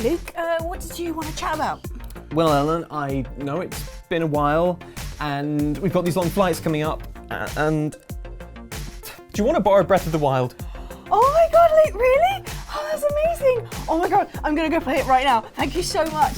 Luke. What did you want to chat about? Well, Ellen, I know it's been a while, and we've got these long flights coming up, and... Do you want to borrow Breath of the Wild? Oh my god, Luke, really? Oh, that's amazing. Oh my god, I'm going to go play it right now. Thank you so much.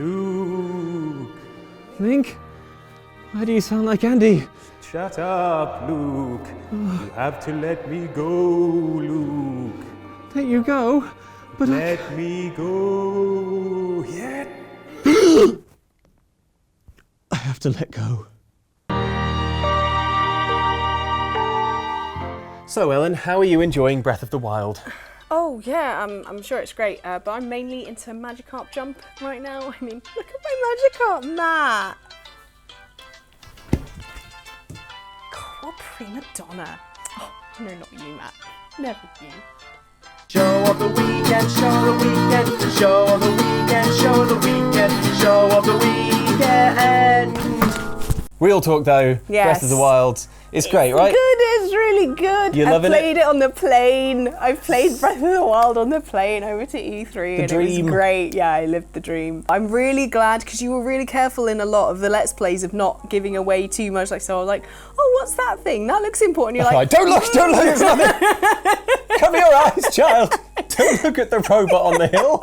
Luke! Link? Why do you sound like Andy? Shut up, Luke. You have to let me go, Luke. Let you go? But Let me go. Yeah. I have to let go. So, Ellen, how are you enjoying Breath of the Wild? Oh yeah, I'm sure it's great, but I'm mainly into Magikarp Jump right now. I mean, look at my Magikarp, Matt! God, what prima donna. Oh, no, not you, Matt. Never you. Show of the weekend, show of the weekend, show of the weekend, show of the weekend, show of the weekend. Real talk though, Yes. Breath of the Wild. It's great, right? Good, it's really good. You I loving it? played it on the plane. I played Breath of the Wild on the plane over to E3 and dream. it was great. Yeah, I lived the dream. I'm really glad because you were really careful in a lot of the Let's Plays of not giving away too much. Like, so I was like, oh, what's that thing? That looks important. You're like, Don't look, it's nothing. Cover your eyes, child. Don't look at the robot on the hill.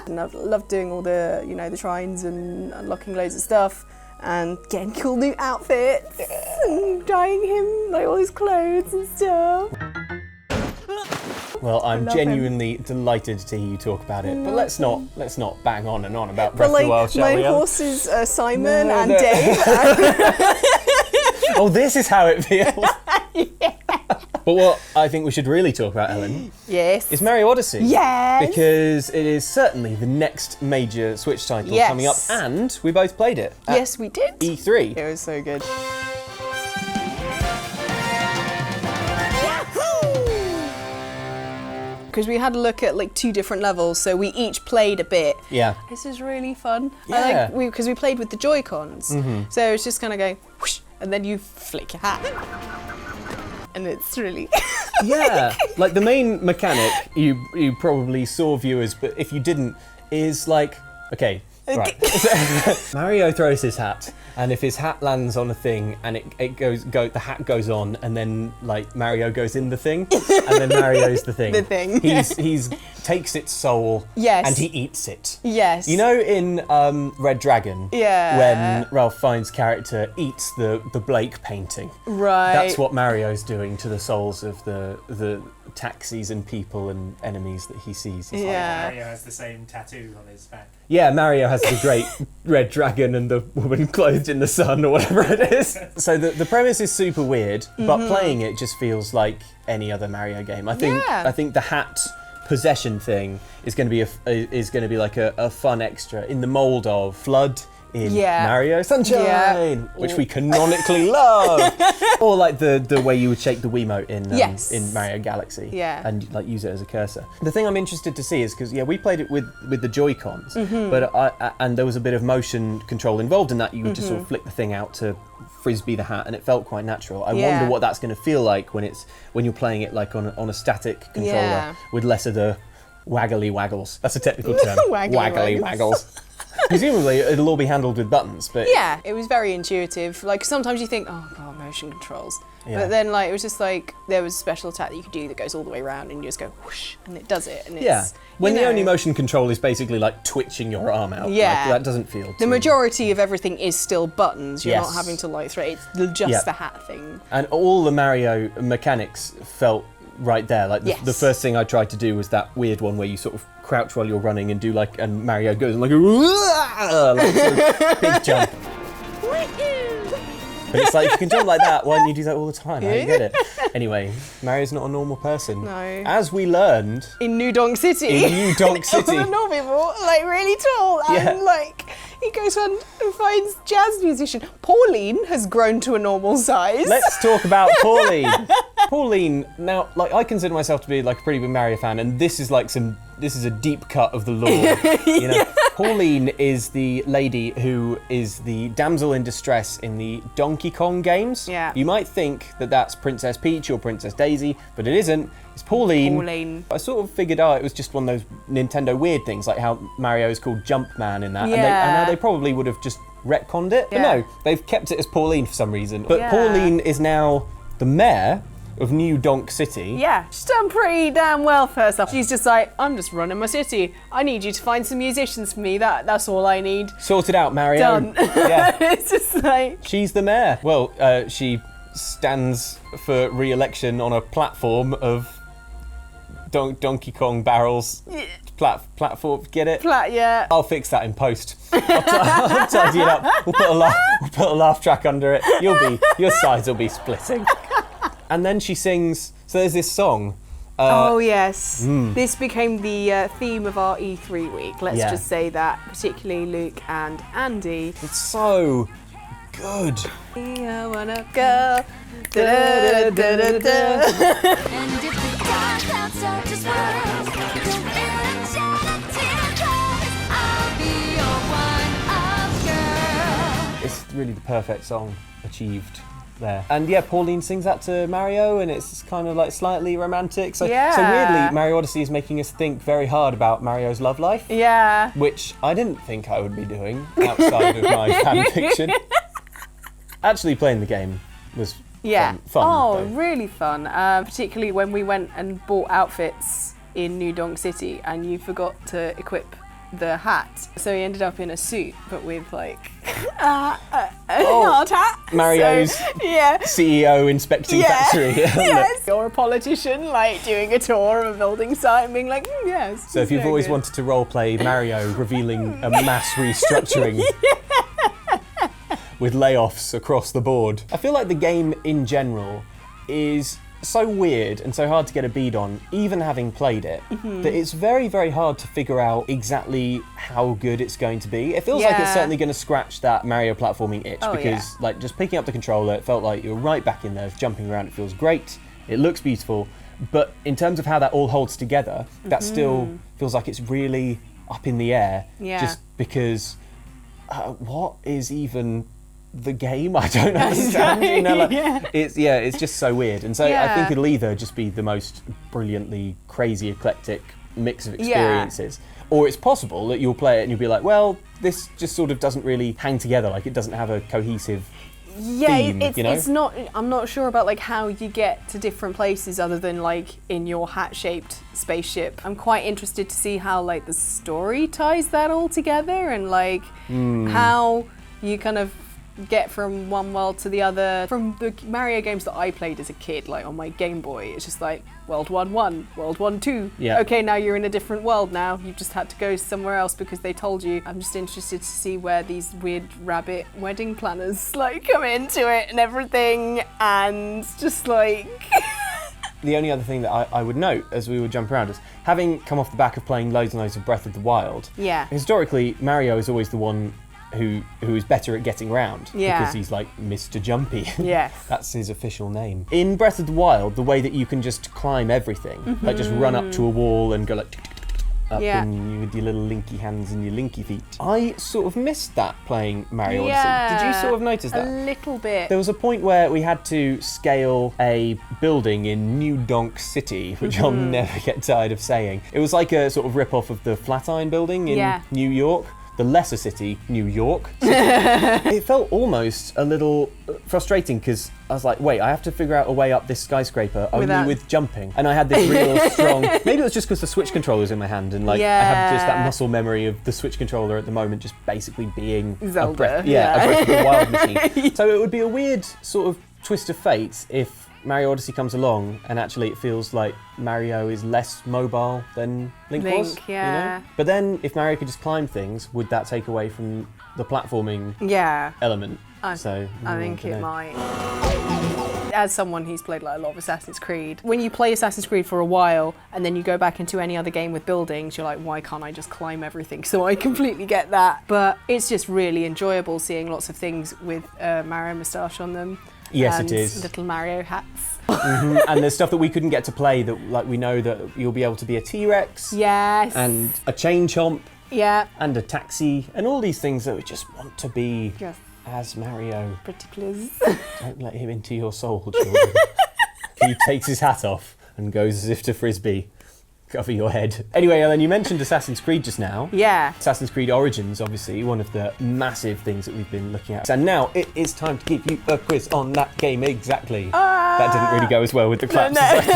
And I've loved doing all the, you know, the shrines and unlocking loads of stuff and getting cool new outfits and dyeing him like all his clothes and stuff. Well, I'm love genuinely delighted to hear you talk about it. But let's not bang on and on about But Breath of like the Wild, shall my we? Ellen? horses Simon No, and no. Dave. Oh, this is how it feels. But what I think we should really talk about, Ellen, Yes. is Mario Odyssey. Yes. Because it is certainly the next major Switch title Yes. coming up, and we both played it at Yes, we did. E3. It was so good. Because we had a look at like 2 different levels, so we each played a bit. Yeah. This is really fun. Yeah. Because we played with the Joy-Cons, so it's just kind of going whoosh, and then you flick your hat, and it's really Yeah, like the main mechanic, you probably saw, viewers, but if you didn't, is like, okay, right. Mario throws his hat, and if his hat lands on a thing and the hat goes on, and then like Mario goes in the thing, and then Mario's the thing. The thing. He's takes its soul, Yes. and he eats it. Yes. You know in Red Dragon, Yeah. when Ralph Fiennes' character eats the Blake painting. Right. That's what Mario's doing to the souls of the taxis and people and enemies that he sees. He's like, Yeah. Mario has the same tattoo on his back. yeah, Mario has the great red dragon and the woman clothed in the sun or whatever it is. So the premise is super weird, but playing it just feels like any other Mario game. I think the hat possession thing is going to be like a fun extra in the mold of Flood in Mario Sunshine, which we canonically love, or like the way you would shake the Wiimote in Mario Galaxy, and like use it as a cursor. The thing I'm interested to see is because we played it with the Joy-Cons, but and there was a bit of motion control involved in that. You would just sort of flick the thing out to frisbee the hat, and it felt quite natural. I wonder what that's going to feel like when you're playing it like on a static controller with less of the waggly waggles. That's a technical term. Waggly waggles. Presumably it'll all be handled with buttons, but Yeah, it was very intuitive. Like sometimes you think, oh god, motion controls. Yeah. But then like it was just like there was a special attack that you could do that goes all the way around and you just go whoosh and it does it and it's when the only motion control is basically like twitching your arm out. Yeah. Like, that doesn't feel the majority of everything is still buttons. You're not Yes. having to like throw it. It's just the hat thing. And all the Mario mechanics felt right there. Like Yes. the first thing I tried to do was that weird one where you sort of crouch while you're running and do like, and Mario goes like a like sort of big jump. But it's like, if you can jump like that, why don't you do that all the time? I don't get it. Anyway, Mario's not a normal person. No. As we learned In New Donk City. in New Donk City. All the normal people, like really tall, and Yeah. like he goes around and finds jazz musician. Pauline has grown to a normal size. Let's talk about Pauline. Pauline, now, like, I consider myself to be like a pretty big Mario fan, and this is a deep cut of the lore. You know, Pauline is the lady who is the damsel in distress in the Donkey Kong games. Yeah. You might think that that's Princess Peach or Princess Daisy, but it isn't. It's Pauline. Pauline. I sort of figured out it was just one of those Nintendo weird things, like how Mario is called Jumpman in that. And Yeah. now they probably would have just retconned it. But Yeah. no, they've kept it as Pauline for some reason. But Yeah. Pauline is now the mayor of New Donk City. Yeah, she's done pretty damn well for herself. She's just like, I'm just running my city. I need you to find some musicians for me. That's all I need. Sorted out, Mario. Done. Yeah. It's just like, She's the mayor. Well, she stands for re-election on a platform of Donkey Kong barrels. Platform, get it? yeah. I'll fix that in post. I'll tidy it up. We'll put a laugh track under it. Your sides will be splitting. And then she sings. So there's this song. Oh yes, this became the theme of our E3 week. Let's Yeah. just say that, particularly Luke and Andy. It's so good. I wanna go. Da-da-da-da-da-da. And if the dark clouds are just words, don't feel enchanted teardrops. I'll be your one-up girl. It's really the perfect song achieved there. And yeah, Pauline sings that to Mario, and it's kind of like slightly romantic. So weirdly, Mario Odyssey is making us think very hard about Mario's love life. Yeah. Which I didn't think I would be doing outside of my fan fiction. Actually playing the game was fun. Oh, though. really fun. Particularly when we went and bought outfits in New Donk City and you forgot to equip the hat. So he ended up in a suit, but with like a hard hat. Mario's So, yeah. CEO inspecting factory. Yes. You're a politician, like doing a tour of a building site and being like, yes. So if you've always wanted to roleplay Mario revealing a mass restructuring with layoffs across the board. I feel like the game in general is so weird and so hard to get a bead on, even having played it, that it's very, very hard to figure out exactly how good it's going to be. It feels like it's certainly going to scratch that Mario platforming itch because like just picking up the controller, it felt like you're right back in there, jumping around, it feels great, it looks beautiful, but in terms of how that all holds together, that still feels like it's really up in the air, just because what is even the game? I don't understand. You know, like, it's just so weird, and so I think it'll either just be the most brilliantly crazy eclectic mix of experiences, or it's possible that you'll play it and you'll be like, well, this just sort of doesn't really hang together, like it doesn't have a cohesive theme, it's not. I'm not sure about like how you get to different places other than like in your hat-shaped spaceship. I'm quite interested to see how like the story ties that all together and like how you kind of get from one world to the other. From the Mario games that I played as a kid, like on my Game Boy, it's just like World 1-1, World 1-2. Yeah. Okay, now you're in a different world now. You've just had to go somewhere else because they told you. I'm just interested to see where these weird rabbit wedding planners like come into it and everything, and just like... The only other thing that I would note as we would jump around is, having come off the back of playing loads and loads of Breath of the Wild, historically Mario is always the one who is better at getting around because he's like Mr. Jumpy. Yes. That's his official name. In Breath of the Wild, the way that you can just climb everything, like just run up to a wall and go like up and with your little linky hands and your linky feet. I sort of missed that playing Mario Odyssey. Did you sort of notice that? A little bit. There was a point where we had to scale a building in New Donk City, which I'll never get tired of saying. It was like a sort of rip-off of the Flatiron building in New York. the lesser city, New York. It felt almost a little frustrating because I was like, wait, I have to figure out a way up this skyscraper only with jumping. And I had this real strong, maybe it was just because the Switch controller's in my hand and like I have just that muscle memory of the Switch controller at the moment just basically being Zelda. a Breath of the Wild machine. So it would be a weird sort of twist of fate if Mario Odyssey comes along and actually it feels like Mario is less mobile than Link was. Yeah. You know? But then if Mario could just climb things, would that take away from the platforming element? I think it might. As someone who's played like a lot of Assassin's Creed, when you play Assassin's Creed for a while and then you go back into any other game with buildings, you're like, why can't I just climb everything? So I completely get that. But it's just really enjoyable seeing lots of things with Mario moustache on them. Yes, and it is. Little Mario hats. And there's stuff that we couldn't get to play that, like, we know that you'll be able to be a T-Rex. Yes. And a chain chomp. Yeah. And a taxi. And all these things that we just want to be as Mario. Pretty please. Don't let him into your soul, children. He takes his hat off and goes as if to Frisbee. Cover your head. Anyway, Ellen, you mentioned Assassin's Creed just now. Yeah. Assassin's Creed Origins, obviously, one of the massive things that we've been looking at. And now it is time to give you a quiz on that game exactly. That didn't really go as well with the claps as I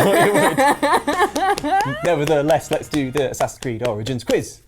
thought it would. Nevertheless, let's do the Assassin's Creed Origins quiz.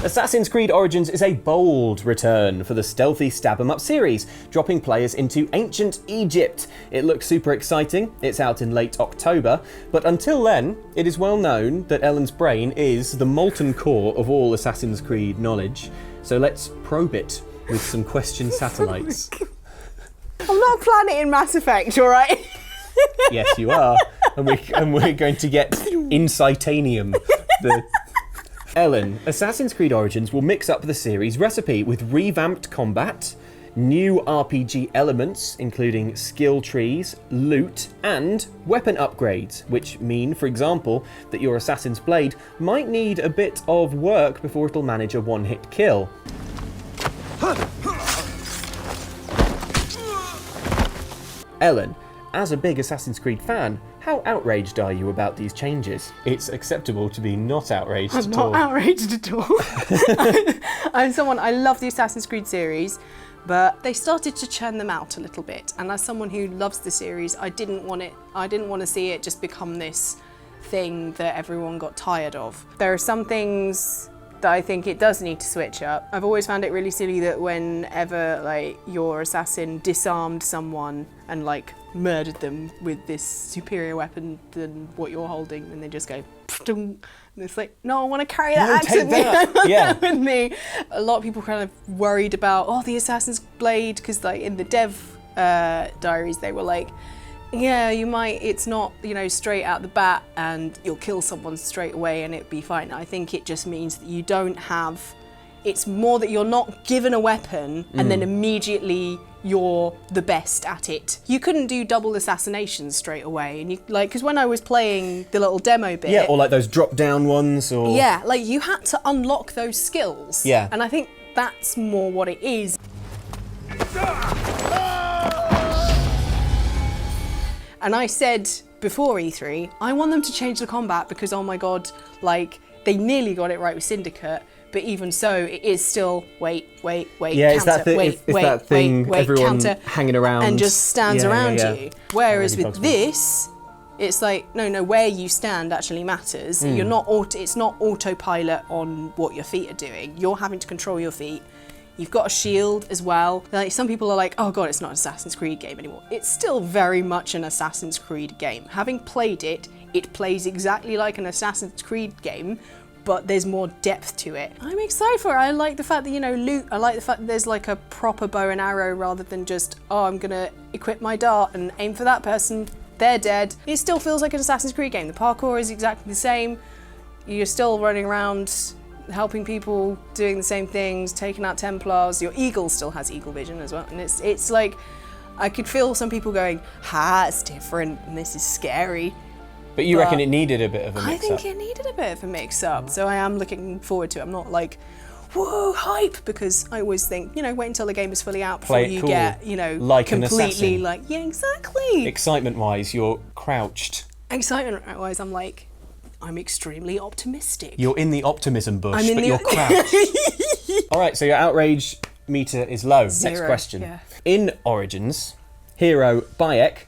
Assassin's Creed Origins is a bold return for the stealthy stab 'em up series, dropping players into ancient Egypt. It looks super exciting, it's out in late October, but until then, it is well known that Ellen's brain is the molten core of all Assassin's Creed knowledge, so let's probe it with some question satellites. I'm not a planet in Mass Effect, alright? Yes, you are, and we're going to get Incitanium, Ellen, Assassin's Creed Origins will mix up the series recipe with revamped combat, new RPG elements, including skill trees, loot, and weapon upgrades, which mean, for example, that your Assassin's Blade might need a bit of work before it'll manage a one-hit kill. Ellen, as a big Assassin's Creed fan, how outraged are you about these changes? It's acceptable to be not outraged at all. I'm not outraged at all. I love the Assassin's Creed series, but they started to churn them out a little bit. And as someone who loves the series, I didn't want to see it just become this thing that everyone got tired of. There are some things that I think it does need to switch up. I've always found it really silly that whenever like your assassin disarmed someone and like murdered them with this superior weapon than what you're holding, and they just go and it's like, no, I want to carry that axe with me. With me. A lot of people kind of worried about the Assassin's Blade, because like in the dev diaries they were like, yeah, you might, it's not, straight out the bat and you'll kill someone straight away and it'd be fine. I think it just means that you don't have, it's more that you're not given a weapon and then immediately you're the best at it. You couldn't do double assassinations straight away, and because when I was playing the little demo bit. Yeah, or like those drop down ones or. Yeah, like you had to unlock those skills. Yeah. And I think that's more what it is. And I said before E3, I want them to change the combat because, oh my god, like, they nearly got it right with Syndicate, but even so, it is still, wait, yeah, counter, it's that thing, wait, that thing everyone counter, hanging around. and just stands around you. Whereas really with this, it's like, no, where you stand actually matters. You're not it's not autopilot on what your feet are doing. You're having to control your feet. You've got a shield as well. Like, some people are like, oh god, it's not an Assassin's Creed game anymore. It's still very much an Assassin's Creed game. Having played it, it plays exactly like an Assassin's Creed game, but there's more depth to it. I'm excited for it. I like the fact that, loot. I like the fact that there's like a proper bow and arrow rather than just, I'm gonna equip my dart and aim for that person, they're dead. It still feels like an Assassin's Creed game. The parkour is exactly the same. You're still running around helping people, doing the same things, taking out Templars. Your eagle still has eagle vision as well, and it's like I could feel some people going, it's different, and this is scary. But you reckon it needed a bit of a mix-up? I think it needed a bit of a mix-up, so I am looking forward to it. I'm not like, whoa, hype, because I always think, wait until the game is fully out before you get, like completely like, yeah, exactly. Excitement-wise, you're crouched. Excitement-wise, I'm like, I'm extremely optimistic. You're in the optimism bush, but you're crouched. All right, so your outrage meter is low. 0, Next question. yeah. In Origins, hero Bayek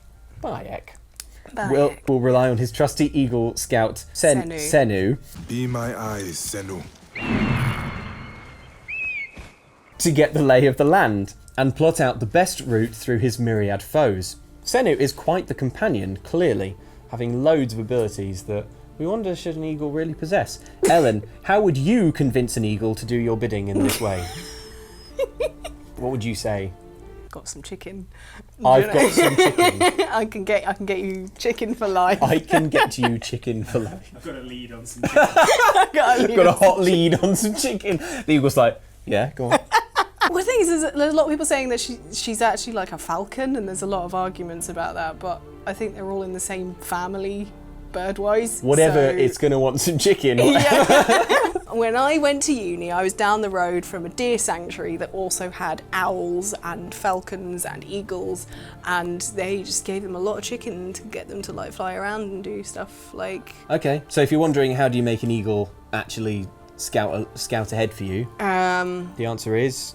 will rely on his trusty eagle scout Senu Be my eyes, Senu. to get the lay of the land and plot out the best route through his myriad foes. Senu is quite the companion, clearly, having loads of abilities that we wonder should an eagle really possess. Ellen, how would you convince an eagle to do your bidding in this way? What would you say? Got some chicken. I've got some chicken. I can get you chicken for life. I can get you chicken for life. I've got a lead on some chicken. I've Got a hot lead on some chicken. The eagle's like, yeah, go on. Well, the thing is, there's a lot of people saying that she's actually like a falcon, and there's a lot of arguments about that, but I think they're all in the same family, bird-wise. Whatever, so... it's going to want some chicken. When I went to uni, I was down the road from a deer sanctuary that also had owls and falcons and eagles, and they just gave them a lot of chicken to get them to like fly around and do stuff like... Okay, so if you're wondering how do you make an eagle actually scout ahead for you, the answer is...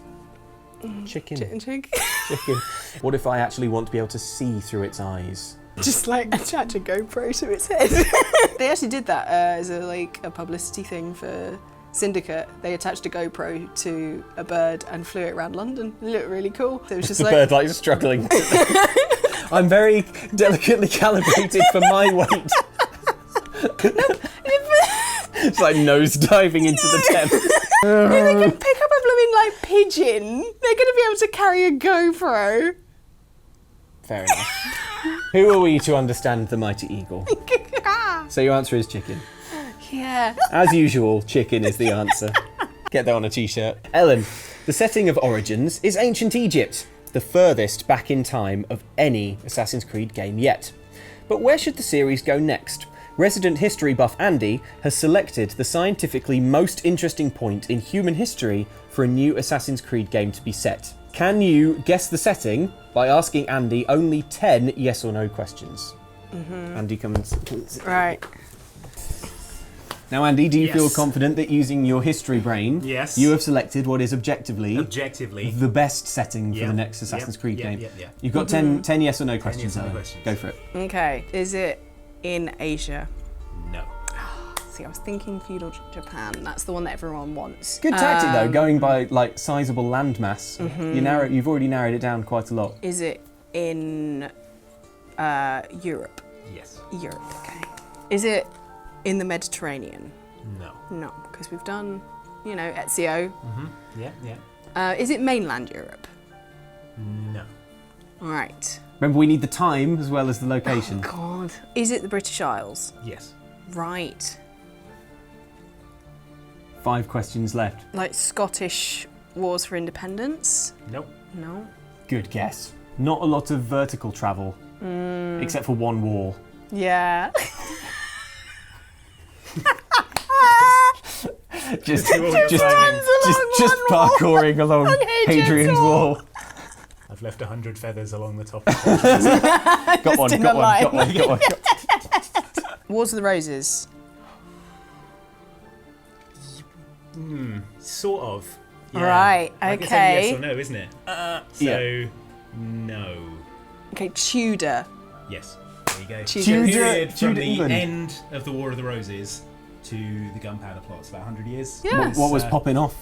Chicken. Chicken. Chicken. What if I actually want to be able to see through its eyes? Just like attach a GoPro to its head. They actually did that as a publicity thing for Syndicate. They attached a GoPro to a bird and flew it around London. It looked really cool. So it was just The bird like struggling. I'm very delicately calibrated for my weight. It's like nose diving into the Thames. If they can pick up a blooming pigeon, they're going to be able to carry a GoPro. Fair enough. Who are we to understand the mighty eagle? So your answer is chicken. Yeah. As usual, chicken is the answer. Get that on a t-shirt. Ellen, the setting of Origins is ancient Egypt, the furthest back in time of any Assassin's Creed game yet. But where should the series go next? Resident history buff Andy has selected the scientifically most interesting point in human history for a new Assassin's Creed game to be set. Can you guess the setting by asking Andy only 10 yes or no questions? Andy comes. Right. Now, Andy, do you Yes. feel confident that using your history brain, Yes. you have selected what is objectively the best setting for Yep. the next Assassin's Creed Yep, game? yep, yep. You've got 10 yes or no questions, yes or no Ellen. questions. Go for it. Okay. Is it in Asia? No. See, I was thinking feudal Japan. That's the one that everyone wants. Good tactic though, going by sizable landmass. You've already narrowed it down quite a lot. Is it in Europe? Yes. Europe, okay. Is it in the Mediterranean? No. No, because we've done, Ezio. Yeah. Is it mainland Europe? No. All right. Remember, we need the time as well as the location. God. Is it the British Isles? Yes. Right. 5 questions left. Like Scottish Wars for Independence? Nope. No. Good guess. Not a lot of vertical travel, except for one wall. Yeah. just climbing. parkouring along Hadrian's Wall. I've left 100 feathers along the top. Got one. Wars of the Roses. Sort of. Yeah. Right, Like it's okay. only yes or no, isn't it? So, no. Okay, Tudor. Yes. There you go. Tudor- Period from Tudor the England. end of the War of the Roses to the Gunpowder Plots, about 100 years. Yes. What was popping off?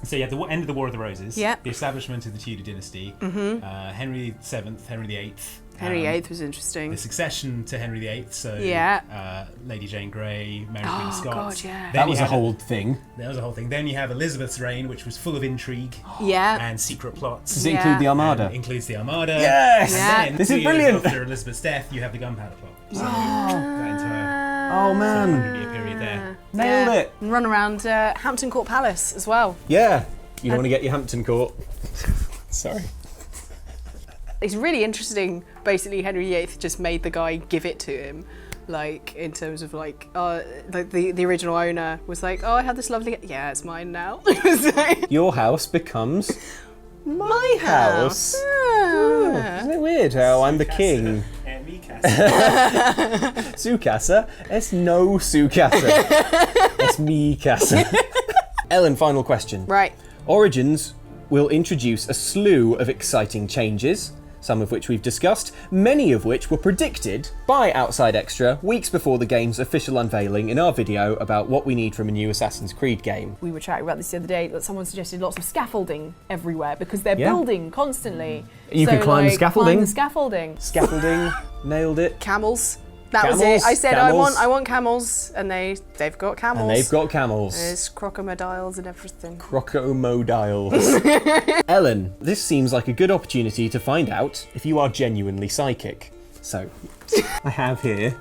So yeah, the end of the War of the Roses. Yeah. The establishment of the Tudor dynasty. Henry VII, Henry VIII. Henry VIII was interesting. The succession to Henry VIII. So Yeah. Lady Jane Grey, Mary Queen of Oh, Scots. God, yeah. Then That you was a had whole thing. That was a whole thing. Then you have Elizabeth's reign, which was full of intrigue Yeah. and secret plots. Does it Yeah. include the Armada? And includes the Armada. Yes! Yeah. And then This is 2 years brilliant. after Elizabeth's death, you have the Gunpowder Plot. So that entire Oh man. 100-year period there. Nailed it. And run around Hampton Court Palace as well. Yeah. You don't want to get your Hampton Court. Sorry. It's really interesting. Basically, Henry VIII just made the guy give it to him. Like, in terms of like the original owner was like, oh, I have this lovely, yeah, it's mine now. Your house becomes My house. Isn't it weird how I'm the king? Mi casa. Su casa? Es no su casa. Es mi casa. Ellen, final question. Right. Origins will introduce a slew of exciting changes, some of which we've discussed, many of which were predicted by Outside Xtra weeks before the game's official unveiling in our video about what we need from a new Assassin's Creed game. We were chatting about this the other day, that someone suggested lots of scaffolding everywhere because they're building constantly. You can climb the scaffolding. Climb the scaffolding. Scaffolding, nailed it. Camels. That Camels, was it. I said camels. I want camels, and they've got camels. And they've got camels. There's crocodiles and everything. Crocomodiles. Ellen, this seems like a good opportunity to find out if you are genuinely psychic. So, I have here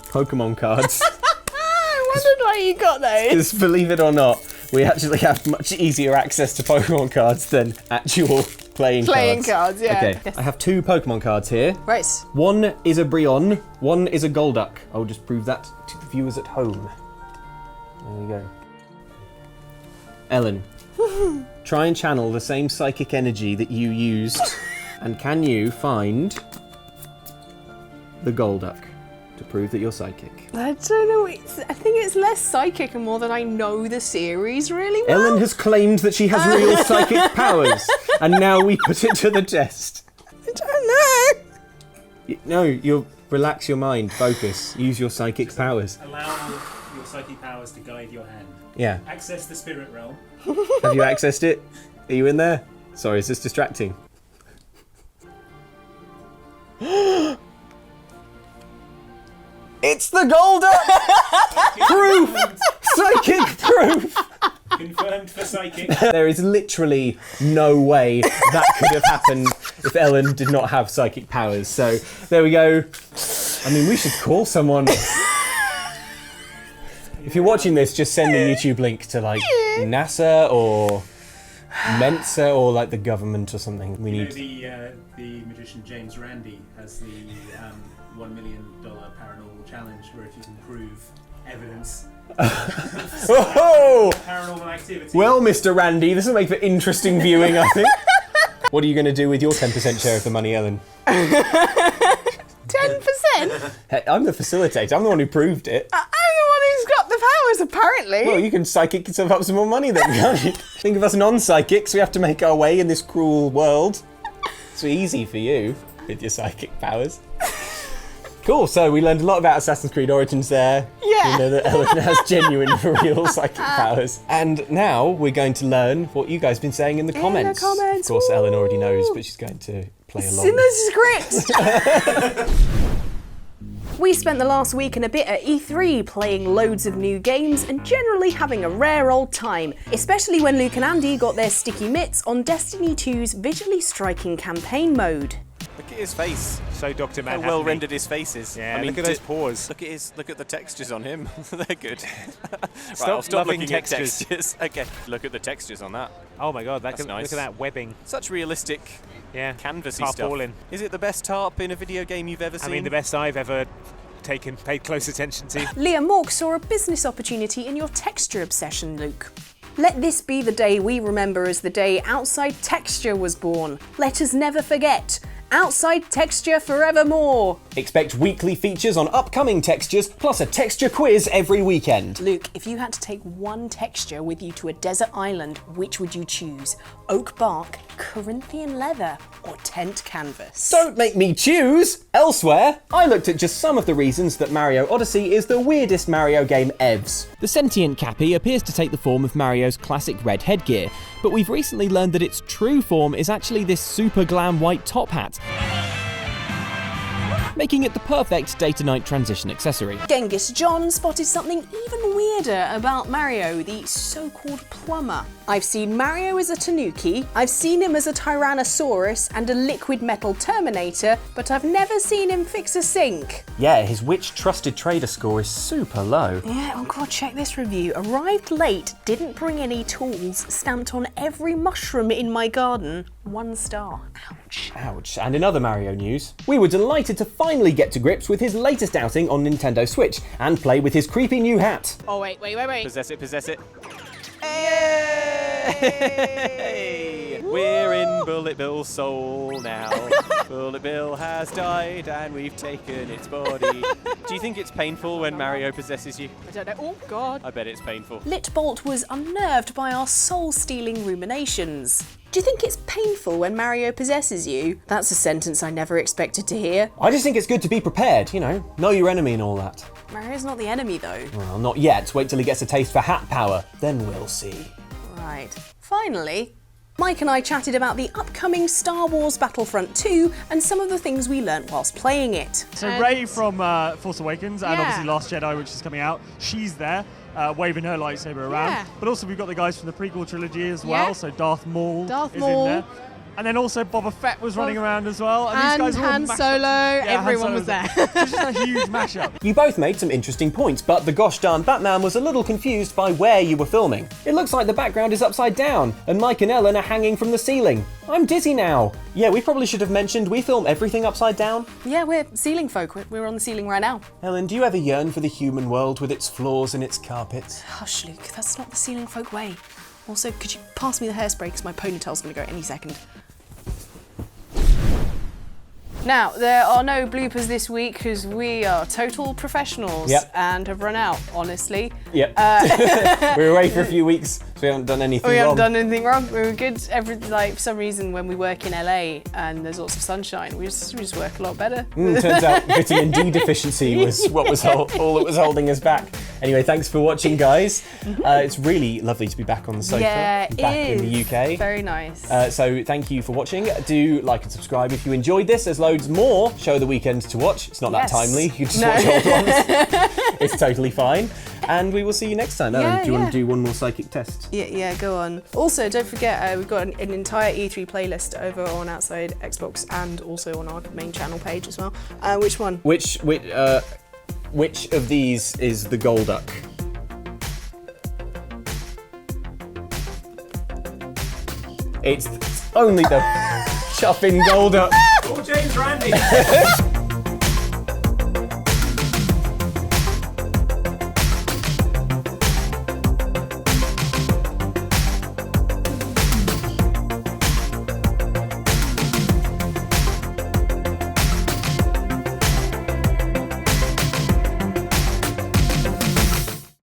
Pokemon cards. I wondered why you got those. Because believe it or not, we actually have much easier access to Pokemon cards than actual playing cards. Yeah. Okay, Yes. I have 2 Pokemon cards here. Right. One is a Brionne, one is a Golduck. I'll just prove that to the viewers at home. There you go. Ellen, try and channel the same psychic energy that you used, and can you find the Golduck to prove that you're psychic? I don't know. I think it's less psychic and more that I know the series really well. Ellen has claimed that she has real psychic powers, and now we put it to the test. I don't know. No, you'll relax your mind, focus, use your psychic powers. Allow your psychic powers to guide your hand. Yeah. Access the spirit realm. Have you accessed it? Are you in there? Sorry, is this distracting? It's the Golduck! Proof! Psychic proof! Confirmed for psychic. There is literally no way that could have happened if Ellen did not have psychic powers. So, there we go. I mean, we should call someone. If you're watching this, just send the YouTube link to like NASA or Mensa or like the government or something. We need. The magician James Randi has the $1 million paranormal challenge, where if you can prove evidence Oh! paranormal activity. Well, Mr. Randy, this will make for interesting viewing, I think. What are you going to do with your 10% share of the money, Ellen? 10%? Hey, I'm the facilitator. I'm the one who proved it. I'm the one who's got the powers, apparently. Well, you can psychic yourself up some more money then, can't you? Think of us non-psychics. We have to make our way in this cruel world. It's easy for you with your psychic powers. Cool, so we learned a lot about Assassin's Creed Origins there. Yeah. We know that Ellen has genuine, for real psychic powers. And now we're going to learn what you guys have been saying in the comments. comments, Of course, Ellen already woo. knows, but she's going to play It's along. in the script. We spent the last week and a bit at E3 playing loads of new games and generally having a rare old time, especially when Luke and Andy got their sticky mitts on Destiny 2's visually striking campaign mode. Look at his face. So Dr. How well rendered his face is. Yeah, look at those paws. Look at the textures on him. They're good. Stop I'll stop loving looking at textures. textures. Okay, look at the textures on that. Oh my god, That's nice. look at that webbing. Such realistic, Yeah. canvasy Tarpaulin. stuff. Is it the best tarp in a video game you've ever seen? I mean, the best I've ever paid close attention to. Leah Mork saw a business opportunity in your texture obsession, Luke. Let this be the day we remember as the day Outside Texture was born. Let us never forget. Outside Texture forevermore. Expect weekly features on upcoming textures, plus a texture quiz every weekend. Luke, if you had to take one texture with you to a desert island, which would you choose? Oak bark, Corinthian leather, or tent canvas? Don't make me choose! Elsewhere, I looked at just some of the reasons that Mario Odyssey is the weirdest Mario game evs. The sentient Cappy appears to take the form of Mario's classic red headgear, but we've recently learned that its true form is actually this super glam white top hat. making it the perfect day-to-night transition accessory. Genghis John spotted something even weirder about Mario, the so-called plumber. I've seen Mario as a tanuki, I've seen him as a Tyrannosaurus and a liquid metal Terminator, but I've never seen him fix a sink. Yeah, his Which Trusted Trader score is super low. Yeah, oh god, check this review. Arrived late, didn't bring any tools, stamped on every mushroom in my garden. 1 star. Ouch. Ouch. And in other Mario news, we were delighted to finally get to grips with his latest outing on Nintendo Switch and play with his creepy new hat. Oh wait. Possess it, possess it. Yay! We're in Bullet Bill's soul now. Bullet Bill has died and we've taken its body. Do you think it's painful when Mario possesses you? I don't know. Oh god. I bet it's painful. Litbolt was unnerved by our soul-stealing ruminations. Do you think it's painful when Mario possesses you? That's a sentence I never expected to hear. I just think it's good to be prepared, you know your enemy and all that. Mario's not the enemy though. Well, not yet. Wait till he gets a taste for hat power, then we'll see. Right. Finally, Mike and I chatted about the upcoming Star Wars Battlefront 2 and some of the things we learnt whilst playing it. So Rey from Force Awakens and obviously Last Jedi, which is coming out, she's there. Waving her lightsaber around. Yeah. But also we've got the guys from the prequel trilogy as well, so Darth Maul is in Maul. there. And then also Boba Fett was running around as well. And these guys are all Han mashed Solo, up. Yeah, everyone Han was there. Solo's So it's just a huge mashup. You both made some interesting points, but the gosh darn Batman was a little confused by where you were filming. It looks like the background is upside down, and Mike and Ellen are hanging from the ceiling. I'm dizzy now. Yeah, we probably should have mentioned we film everything upside down. Yeah, we're ceiling folk. We're on the ceiling right now. Ellen, do you ever yearn for the human world with its floors and its carpets? Hush, Luke. That's not the ceiling folk way. Also, could you pass me the hairspray because my ponytail's going to go any second. Now, there are no bloopers this week because we are total professionals and have run out, honestly. Yep. We were away for a few weeks, so we haven't done anything wrong. We haven't done anything wrong. We were good. For some reason, when we work in LA and there's lots of sunshine, we just work a lot better. Turns out vitamin D deficiency was what was all that was holding us back. Anyway, thanks for watching, guys. It's really lovely to be back on the sofa, back in the UK. Very nice. So thank you for watching. Do like and subscribe if you enjoyed this. There's loads more Show of the Weekend to watch. It's not that timely. You can just watch old ones. It's totally fine. And we will see you next time. Ellen, do you want to do one more psychic test? Yeah, go on. Also, don't forget, we've got an entire E3 playlist over on Outside Xbox and also on our main channel page as well. Which one? Which of these is the Golduck? It's only the chuffing Golduck. Oh, James Randy!